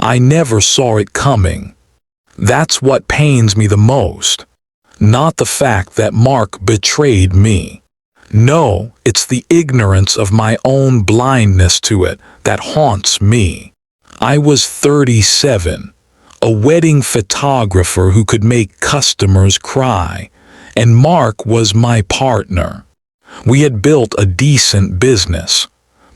I never saw it coming. That's what pains me the most. Not the fact that Mark betrayed me. No, it's the ignorance of my own blindness to it that haunts me. I was 37, a wedding photographer who could make customers cry, and Mark was my partner. We had built a decent business,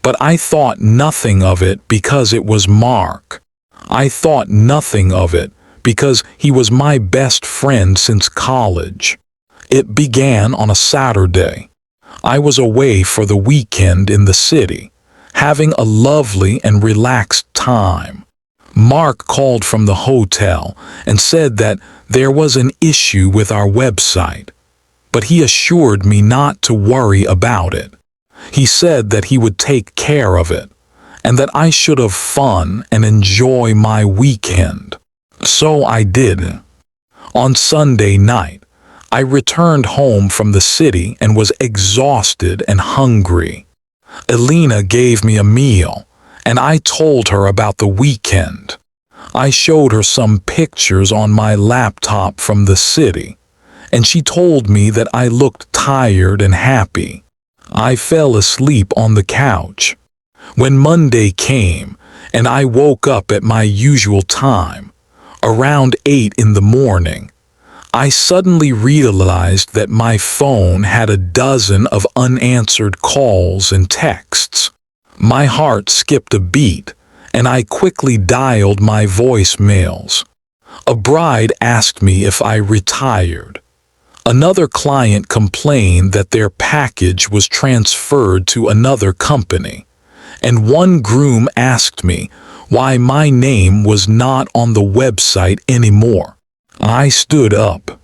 but I thought nothing of it because it was Mark. I thought nothing of it because he was my best friend since college. It began on a Saturday. I was away for the weekend in the city, having a lovely and relaxed time. Mark called from the hotel and said that there was an issue with our website, but he assured me not to worry about it. He said that he would take care of it, and that I should have fun and enjoy my weekend. So I did. On Sunday night, I returned home from the city and was exhausted and hungry. Elena gave me a meal, and I told her about the weekend. I showed her some pictures on my laptop from the city, and she told me that I looked tired and happy. I fell asleep on the couch. When Monday came, and I woke up at my usual time, around 8 in the morning, I suddenly realized that my phone had a dozen of unanswered calls and texts. My heart skipped a beat, and I quickly dialed my voicemails. A bride asked me if I retired. Another client complained that their package was transferred to another company, and one groom asked me why my name was not on the website anymore. I stood up.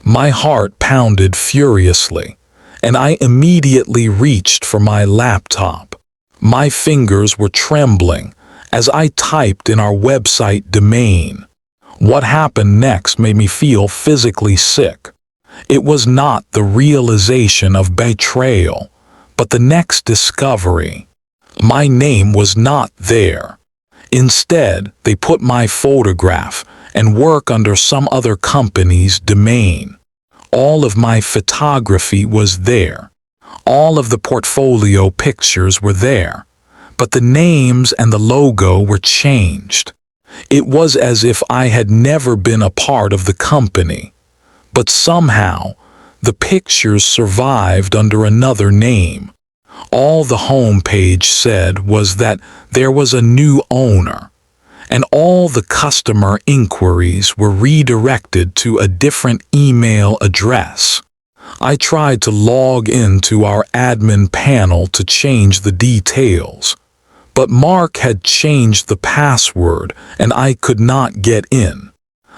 My heart pounded furiously, and I immediately reached for my laptop. My fingers were trembling as I typed in our website domain. What happened next made me feel physically sick. It was not the realization of betrayal, but the next discovery. My name was not there. Instead, they put my photograph and work under some other company's domain. All of my photography was there. All of the portfolio pictures were there, but the names and the logo were changed. It was as if I had never been a part of the company, but somehow the pictures survived under another name. All the homepage said was that there was a new owner, and all the customer inquiries were redirected to a different email address. I tried to log into our admin panel to change the details, but Mark had changed the password and I could not get in.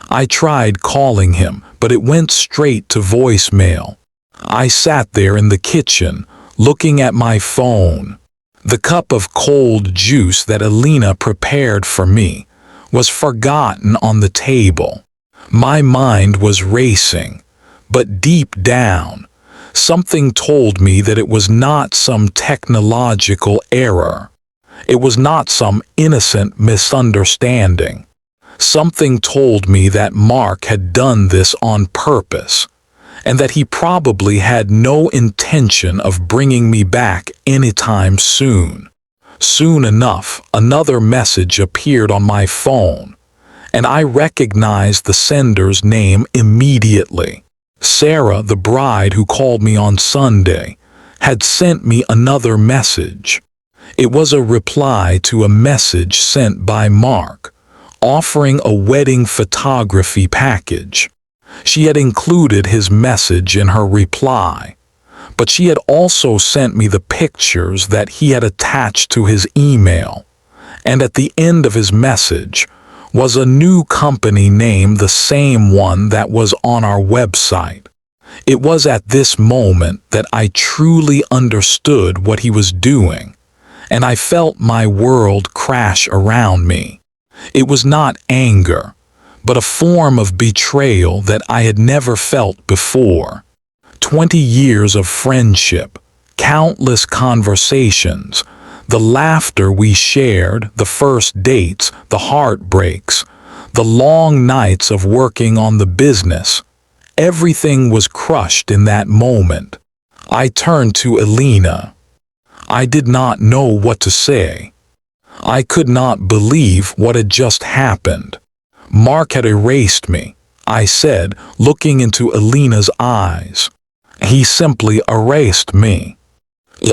I tried calling him, but it went straight to voicemail. I sat there in the kitchen, looking at my phone. The cup of cold juice that Elena prepared for me was forgotten on the table. My mind was racing, but deep down, something told me that it was not some technological error. It was not some innocent misunderstanding. Something told me that Mark had done this on purpose, and that he probably had no intention of bringing me back anytime soon. Soon enough, another message appeared on my phone, and I recognized the sender's name immediately. Sarah, the bride who called me on Sunday, had sent me another message. It was a reply to a message sent by Mark, offering a wedding photography package. She had included his message in her reply, but she had also sent me the pictures that he had attached to his email, and at the end of his message was a new company name, the same one that was on our website. It was at this moment that I truly understood what he was doing, and I felt my world crash around me. It was not anger, but a form of betrayal that I had never felt before. 20 years of friendship, countless conversations, The laughter we shared, the first dates, the heartbreaks, the long nights of working on the business, everything was crushed in that moment. I turned to Elena. I did not know what to say. I could not believe what had just happened. Mark had erased me, I said, looking into Elena's eyes. He simply erased me.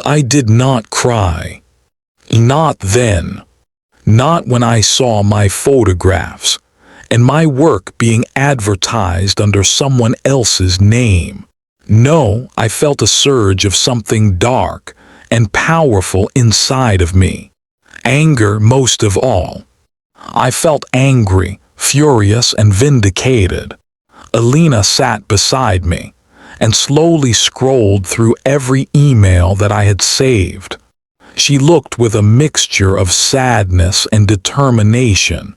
I did not cry. Not then. Not when I saw my photographs and my work being advertised under someone else's name. No, I felt a surge of something dark and powerful inside of me. Anger most of all. I felt angry, furious, and vindicated. Elena sat beside me and slowly scrolled through every email that I had saved. She looked with a mixture of sadness and determination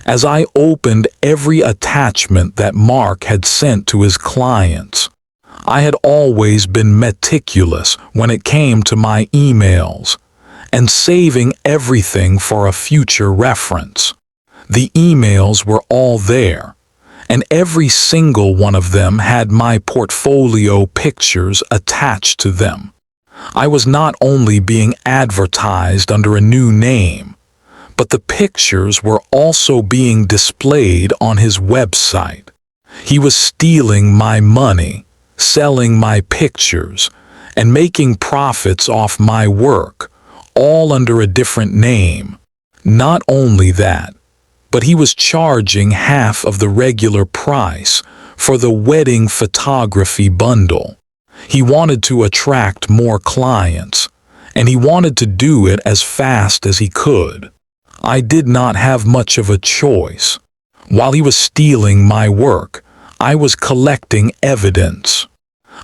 as I opened every attachment that Mark had sent to his clients. I had always been meticulous when it came to my emails, and saving everything for a future reference. The emails were all there, and every single one of them had my portfolio pictures attached to them. I was not only being advertised under a new name, but the pictures were also being displayed on his website. He was stealing my money, selling my pictures, and making profits off my work, all under a different name. Not only that, but he was charging half of the regular price for the wedding photography bundle. He wanted to attract more clients, and he wanted to do it as fast as he could. I did not have much of a choice. While he was stealing my work, I was collecting evidence.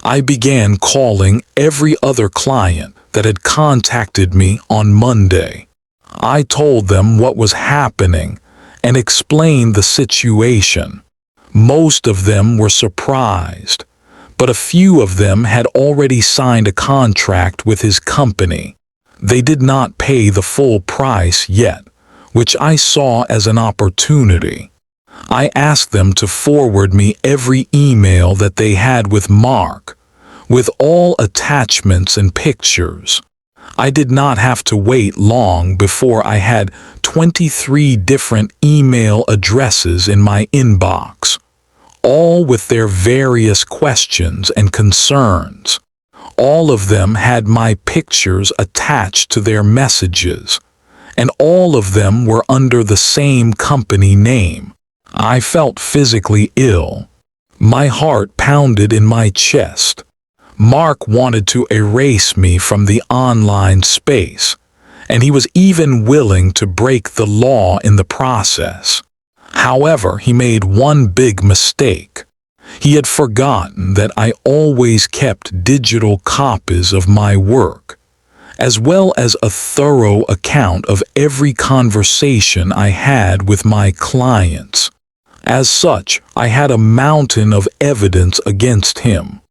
I began calling every other client that had contacted me on Monday. I told them what was happening and explained the situation. Most of them were surprised, but a few of them had already signed a contract with his company. They did not pay the full price yet, which I saw as an opportunity. I asked them to forward me every email that they had with Mark, with all attachments and pictures. I did not have to wait long before I had 23 different email addresses in my inbox, all with their various questions and concerns. All of them had my pictures attached to their messages, and all of them were under the same company name. I felt physically ill. My heart pounded in my chest. Mark wanted to erase me from the online space, and he was even willing to break the law in the process. However, he made one big mistake. He had forgotten that I always kept digital copies of my work, as well as a thorough account of every conversation I had with my clients. As such, I had a mountain of evidence against him.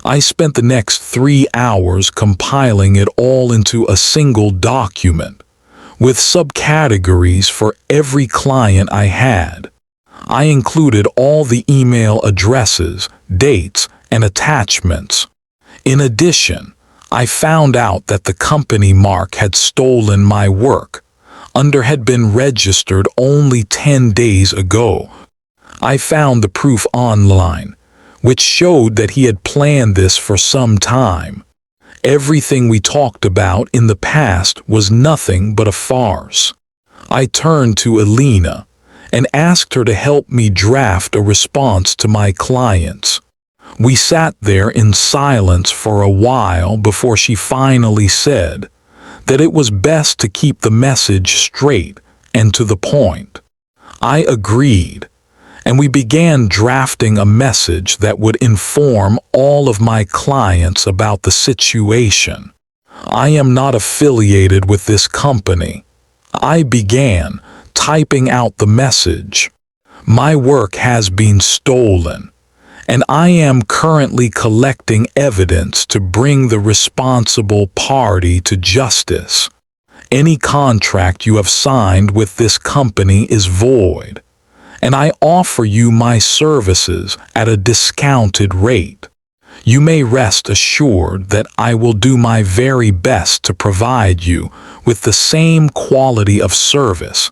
I spent the next 3 hours compiling it all into a single document, with subcategories for every client I had. I included all the email addresses, dates, and attachments. In addition, I found out that the company Mark had stolen my work under had been registered only 10 days ago. I found the proof online, which showed that he had planned this for some time. Everything we talked about in the past was nothing but a farce. I turned to Elena and asked her to help me draft a response to my clients. We sat there in silence for a while before she finally said that it was best to keep the message straight and to the point. I agreed, and we began drafting a message that would inform all of my clients about the situation. I am not affiliated with this company. I began typing out the message. My work has been stolen, and I am currently collecting evidence to bring the responsible party to justice. Any contract you have signed with this company is void, and I offer you my services at a discounted rate. You may rest assured that I will do my very best to provide you with the same quality of service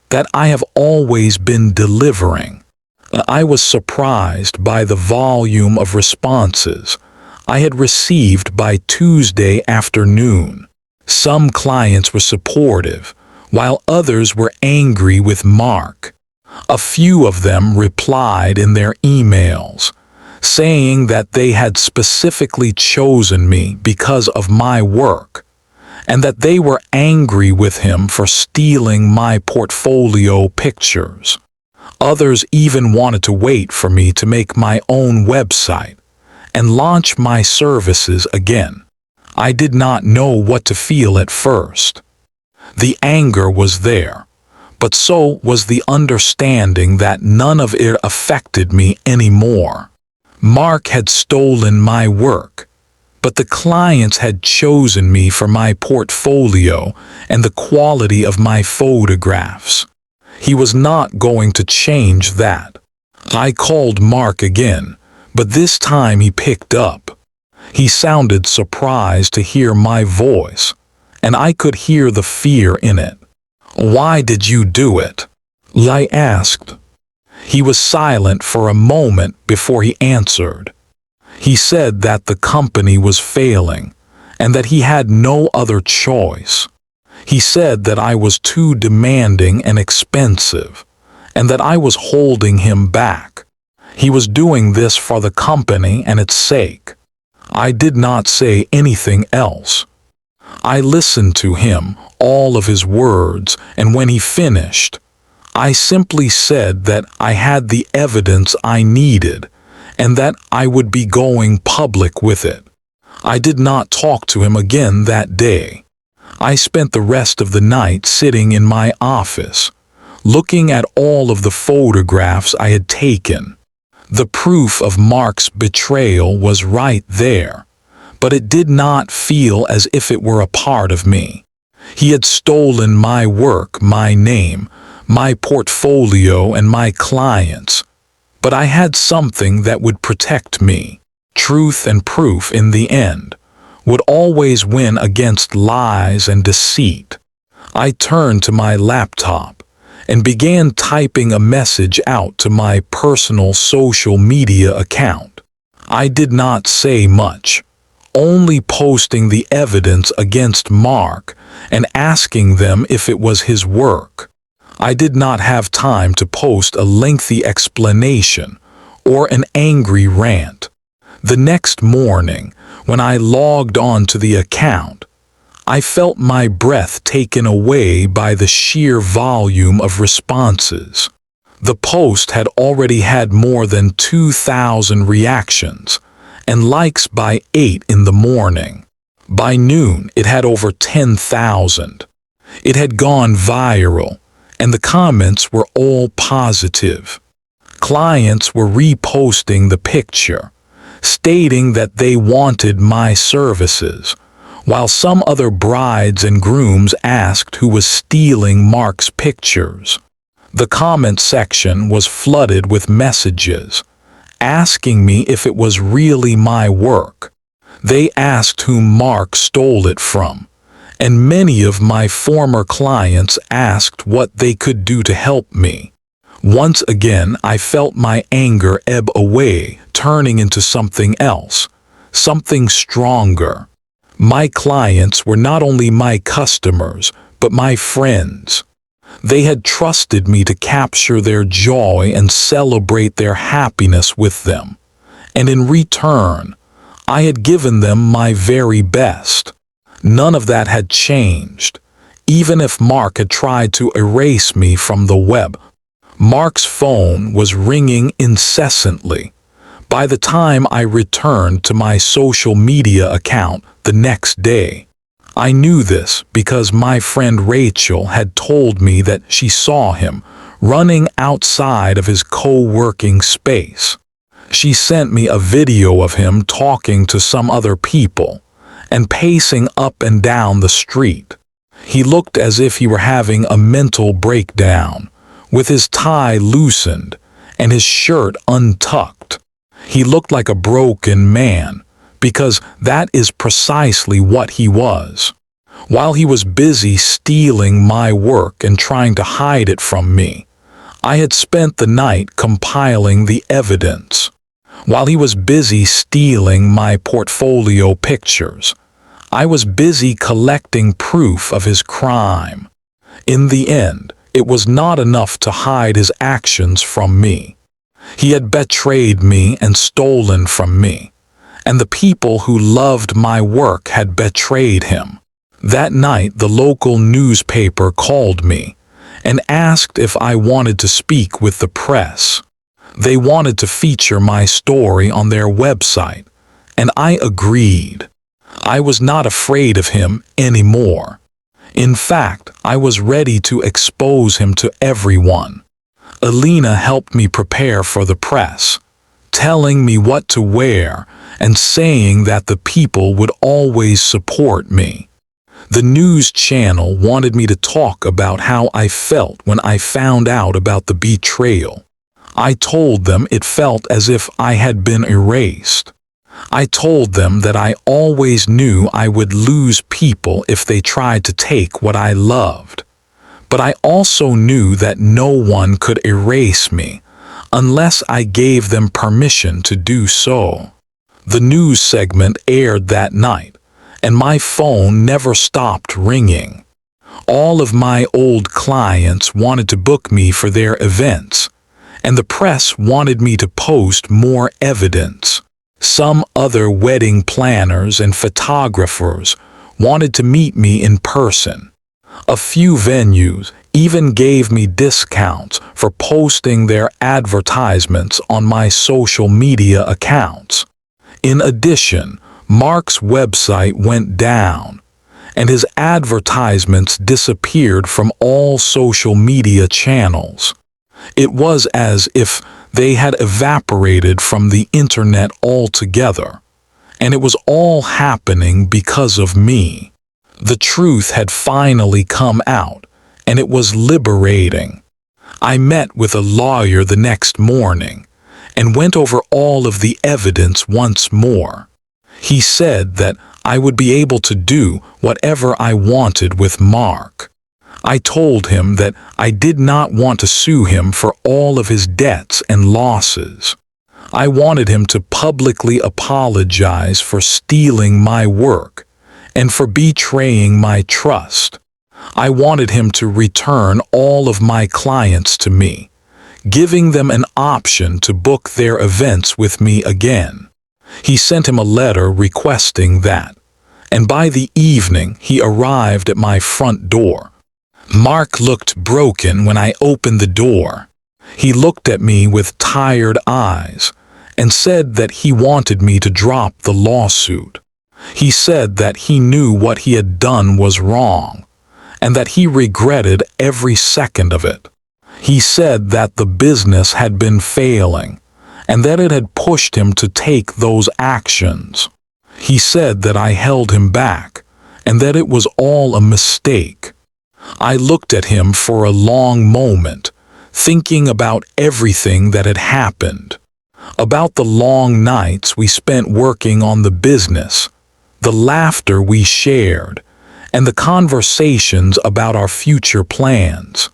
that I have always been delivering." I was surprised by the volume of responses I had received by Tuesday afternoon. Some clients were supportive, while others were angry with Mark. A few of them replied in their emails, saying that they had specifically chosen me because of my work, and that they were angry with him for stealing my portfolio pictures. Others even wanted to wait for me to make my own website and launch my services again. I did not know what to feel at first. The anger was there, but so was the understanding that none of it affected me anymore. Mark had stolen my work, but the clients had chosen me for my portfolio and the quality of my photographs. He was not going to change that. I called Mark again, but this time he picked up. He sounded surprised to hear my voice, and I could hear the fear in it. "Why did you do it?" I asked. He was silent for a moment before he answered. He said that the company was failing and that he had no other choice. He said that I was too demanding and expensive, and that I was holding him back. He was doing this for the company and its sake. I did not say anything else. I listened to him, all of his words, and when he finished, I simply said that I had the evidence I needed and that I would be going public with it. I did not talk to him again that day. I spent the rest of the night sitting in my office, looking at all of the photographs I had taken. The proof of Mark's betrayal was right there, but it did not feel as if it were a part of me. He had stolen my work, my name, my portfolio, and my clients, but I had something that would protect me. Truth and proof in the end would always win against lies and deceit. I turned to my laptop and began typing a message out to my personal social media account. I did not say much, only posting the evidence against Mark and asking them if it was his work. I did not have time to post a lengthy explanation or an angry rant. The next morning, when I logged on to the account, I felt my breath taken away by the sheer volume of responses. The post had already had more than 2,000 reactions and likes by 8 in the morning. By noon, it had over 10,000. It had gone viral, and the comments were all positive. Clients were reposting the picture, stating that they wanted my services, while some other brides and grooms asked who was stealing Mark's pictures. The comment section was flooded with messages, asking me if it was really my work. They asked whom Mark stole it from, and many of my former clients asked what they could do to help me. Once again, I felt my anger ebb away, turning into something else, something stronger. My clients were not only my customers, but my friends. They had trusted me to capture their joy and celebrate their happiness with them, and in return, I had given them my very best. None of that had changed, even if Mark had tried to erase me from the web. Mark's phone was ringing incessantly. By the time I returned to my social media account the next day, I knew this because my friend Rachel had told me that she saw him running outside of his co-working space. She sent me a video of him talking to some other people and pacing up and down the street. He looked as if he were having a mental breakdown, with his tie loosened and his shirt untucked. He looked like a broken man, because that is precisely what he was. While he was busy stealing my work and trying to hide it from me, I had spent the night compiling the evidence. While he was busy stealing my portfolio pictures, I was busy collecting proof of his crime. In the end, it was not enough to hide his actions from me. He had betrayed me and stolen from me, and the people who loved my work had betrayed him. That night, the local newspaper called me and asked if I wanted to speak with the press. They wanted to feature my story on their website, and I agreed. I was not afraid of him anymore. In fact, I was ready to expose him to everyone. Alina helped me prepare for the press, telling me what to wear and saying that the people would always support me. The news channel wanted me to talk about how I felt when I found out about the betrayal. I told them it felt as if I had been erased. I told them that I always knew I would lose people if they tried to take what I loved. But I also knew that no one could erase me unless I gave them permission to do so. The news segment aired that night, and my phone never stopped ringing. All of my old clients wanted to book me for their events, and the press wanted me to post more evidence. Some other wedding planners and photographers wanted to meet me in person. A few venues even gave me discounts for posting their advertisements on my social media accounts. In addition, Mark's website went down, and his advertisements disappeared from all social media channels. It was as if they had evaporated from the internet altogether, and it was all happening because of me. The truth had finally come out, and it was liberating. I met with a lawyer the next morning and went over all of the evidence once more. He said that I would be able to do whatever I wanted with Mark. I told him that I did not want to sue him for all of his debts and losses. I wanted him to publicly apologize for stealing my work and for betraying my trust. I wanted him to return all of my clients to me, giving them an option to book their events with me again. He sent him a letter requesting that, and by the evening he arrived at my front door. Mark looked broken when I opened the door. He looked at me with tired eyes and said that he wanted me to drop the lawsuit. He said that he knew what he had done was wrong and that he regretted every second of it. He said that the business had been failing and that it had pushed him to take those actions. He said that I held him back and that it was all a mistake. I looked at him for a long moment, thinking about everything that had happened, about the long nights we spent working on the business, the laughter we shared, and the conversations about our future plans.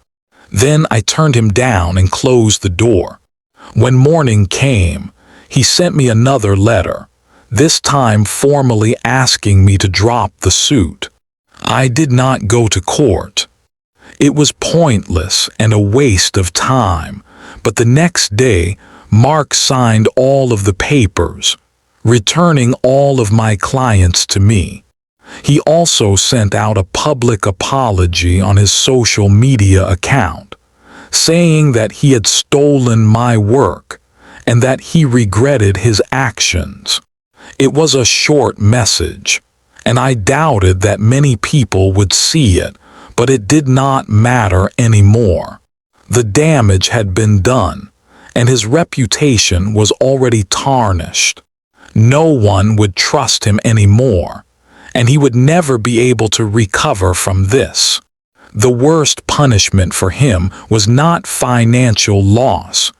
Then I turned him down and closed the door. When morning came, he sent me another letter, this time formally asking me to drop the suit. I did not go to court. It was pointless and a waste of time, but the next day, Mark signed all of the papers, returning all of my clients to me. He also sent out a public apology on his social media account, saying that he had stolen my work and that he regretted his actions. It was a short message, and I doubted that many people would see it, but it did not matter anymore. The damage had been done, and his reputation was already tarnished. No one would trust him anymore, and he would never be able to recover from this. The worst punishment for him was not financial loss,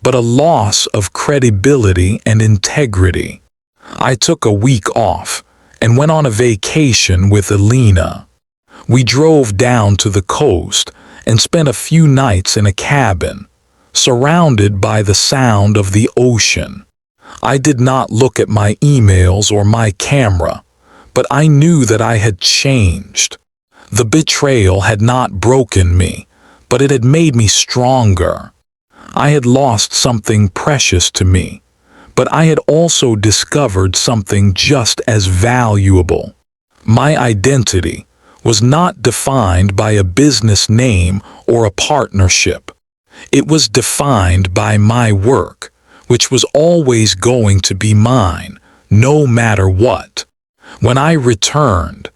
but a loss of credibility and integrity. I took a week off and went on a vacation with Elena. We drove down to the coast and spent a few nights in a cabin, surrounded by the sound of the ocean. I did not look at my emails or my camera, but I knew that I had changed. The betrayal had not broken me, but it had made me stronger. I had lost something precious to me, but I had also discovered something just as valuable. My identity was not defined by a business name or a partnership. It was defined by my work, which was always going to be mine, no matter what. When I returned,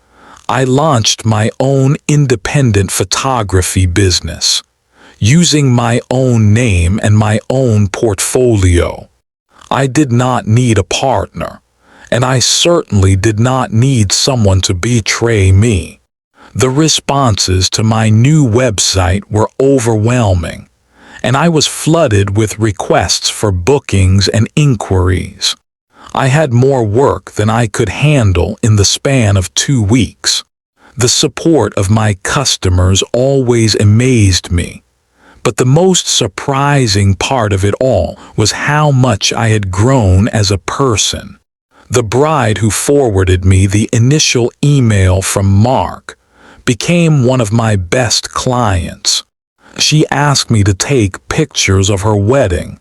I launched my own independent photography business, using my own name and my own portfolio. I did not need a partner, and I certainly did not need someone to betray me. The responses to my new website were overwhelming, and I was flooded with requests for bookings and inquiries. I had more work than I could handle in the span of 2 weeks. The support of my customers always amazed me, but the most surprising part of it all was how much I had grown as a person. The bride who forwarded me the initial email from Mark became one of my best clients. She asked me to take pictures of her wedding,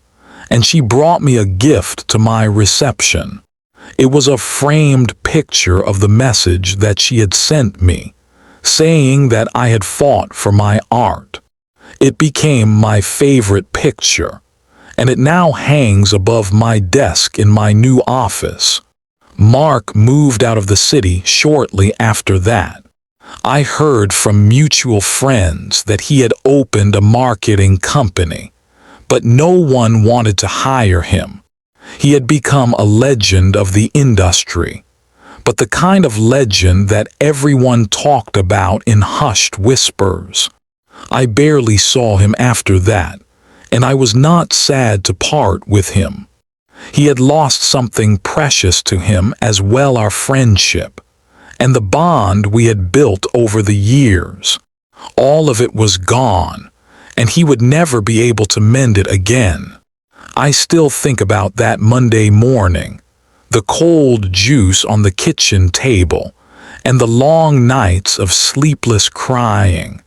and she brought me a gift to my reception. It was a framed picture of the message that she had sent me, saying that I had fought for my art. It became my favorite picture, and it now hangs above my desk in my new office. Mark moved out of the city shortly after that. I heard from mutual friends that he had opened a marketing company, but no one wanted to hire him. He had become a legend of the industry, but the kind of legend that everyone talked about in hushed whispers. I barely saw him after that, and I was not sad to part with him. He had lost something precious to him as well, our friendship, and the bond we had built over the years. All of it was gone, and he would never be able to mend it again. I still think about that Monday morning, the cold juice on the kitchen table, and the long nights of sleepless crying.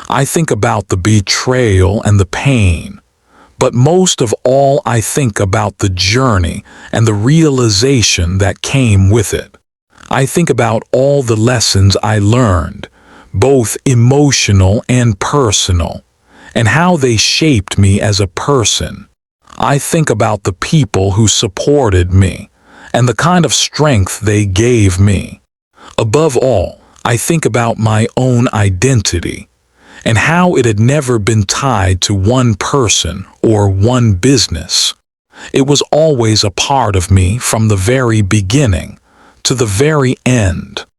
I think about the betrayal and the pain, but most of all I think about the journey and the realization that came with it. I think about all the lessons I learned, both emotional and personal, and how they shaped me as a person. I think about the people who supported me, and the kind of strength they gave me. Above all, I think about my own identity, and how it had never been tied to one person or one business. It was always a part of me from the very beginning to the very end.